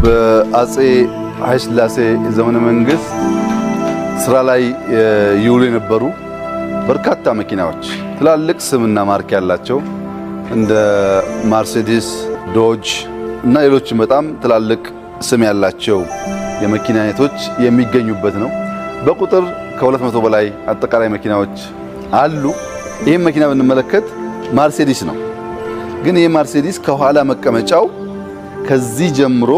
በአጼ ኃይለሥላሴ ዘመነ መንግስት ስራ ላይ ይውሉ የነበሩ በርካታ መኪናዎች ትላልቅ ስምና ማርክ ያላቸው እንደ ማርሴዲስ፣ ዶጅ እና ሌሎችም በጣም ትላልቅ ስም ያላቸው የመኪና አይነቶች የሚገኙበት ነው። በቁጥር ከ200 በላይ አጠቃላይ መኪናዎች አሉ። ይህም መኪና ብንመለከት ማርሴዲስ ነው። ግን ይህ ማርሴዲስ ከኋላ መቀመጫው ከዚህ ጀምሮ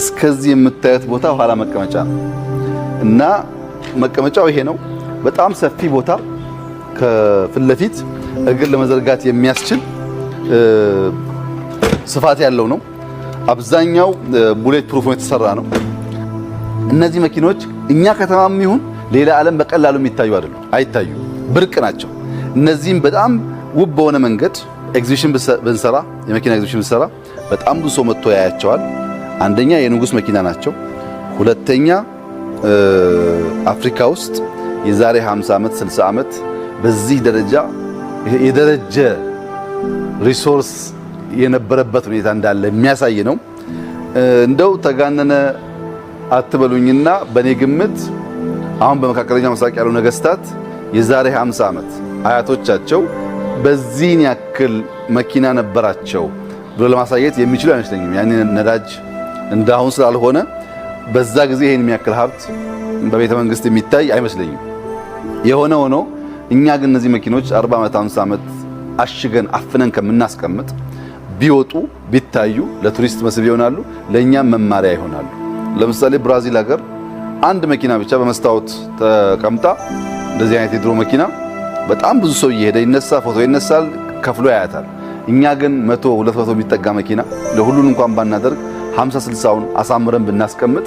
እስከዚህ የምታዩት ቦታ ኋላ መቀመጫ ነው እና መቀመጫው ይሄ ነው። በጣም ሰፊ ቦታ ከፊት ለፊት እግር ለመዘርጋት የሚያስችል ስፋት ያለው ነው። አብዛኛው ቡሌት ፕሩፍ የተሰራ ነው። እነዚህ መኪኖች እኛ ከተማም ይሁን ሌላ ዓለም በቀላሉ የሚታዩ አይደሉም፣ አይታዩ፣ ብርቅ ናቸው። እነዚህም በጣም ውብ በሆነ መንገድ ኤግዚቢሽን ብንሰራ፣ የመኪና ኤግዚቢሽን ብንሰራ በጣም ብዙ ሰው መጥቶ ያያቸዋል። አንደኛ የንጉስ መኪና ናቸው። ሁለተኛ አፍሪካ ውስጥ የዛሬ 50 ዓመት 60 ዓመት በዚህ ደረጃ የደረጀ ሪሶርስ የነበረበት ሁኔታ እንዳለ የሚያሳይ ነው። እንደው ተጋነነ አትበሉኝና በኔ ግምት አሁን በመካከለኛው ምስራቅ ያሉ ነገስታት የዛሬ 50 ዓመት አያቶቻቸው በዚህን ያክል መኪና ነበራቸው ብሎ ለማሳየት የሚችሉ አይመስለኝም። ያኔ ነዳጅ እንዳሁን ስላልሆነ በዛ ጊዜ ይሄን የሚያክል ሀብት በቤተ መንግስት የሚታይ አይመስለኝም። የሆነ ሆኖ እኛ ግን እነዚህ መኪኖች 40 ዓመት 50 ዓመት አሽገን አፍነን ከምናስቀምጥ ቢወጡ ቢታዩ ለቱሪስት መስህብ ይሆናሉ፣ ለእኛም መማሪያ ይሆናሉ። ለምሳሌ ብራዚል ሀገር አንድ መኪና ብቻ በመስታወት ተቀምጣ እንደዚህ አይነት የድሮ መኪና በጣም ብዙ ሰው እየሄደ ይነሳ፣ ፎቶ ይነሳል፣ ከፍሎ ያያታል። እኛ ግን 100 200 የሚጠጋ መኪና ለሁሉን እንኳን ባናደርግ 50 60ውን አሳምረን ብናስቀምጥ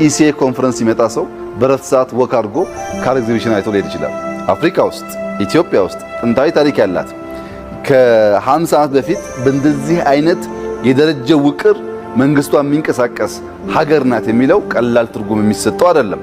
ኢሲኤ ኮንፈረንስ ይመጣ ሰው በረት ሰዓት ወክ አድርጎ ካር ኤግዚቢሽን አይቶ ሊሄድ ይችላል። አፍሪካ ውስጥ ኢትዮጵያ ውስጥ ጥንታዊ ታሪክ ያላት ከ50 ዓመት በፊት በእንደዚህ አይነት የደረጀ ውቅር መንግስቷ የሚንቀሳቀስ ሀገር ናት የሚለው ቀላል ትርጉም የሚሰጠው አይደለም።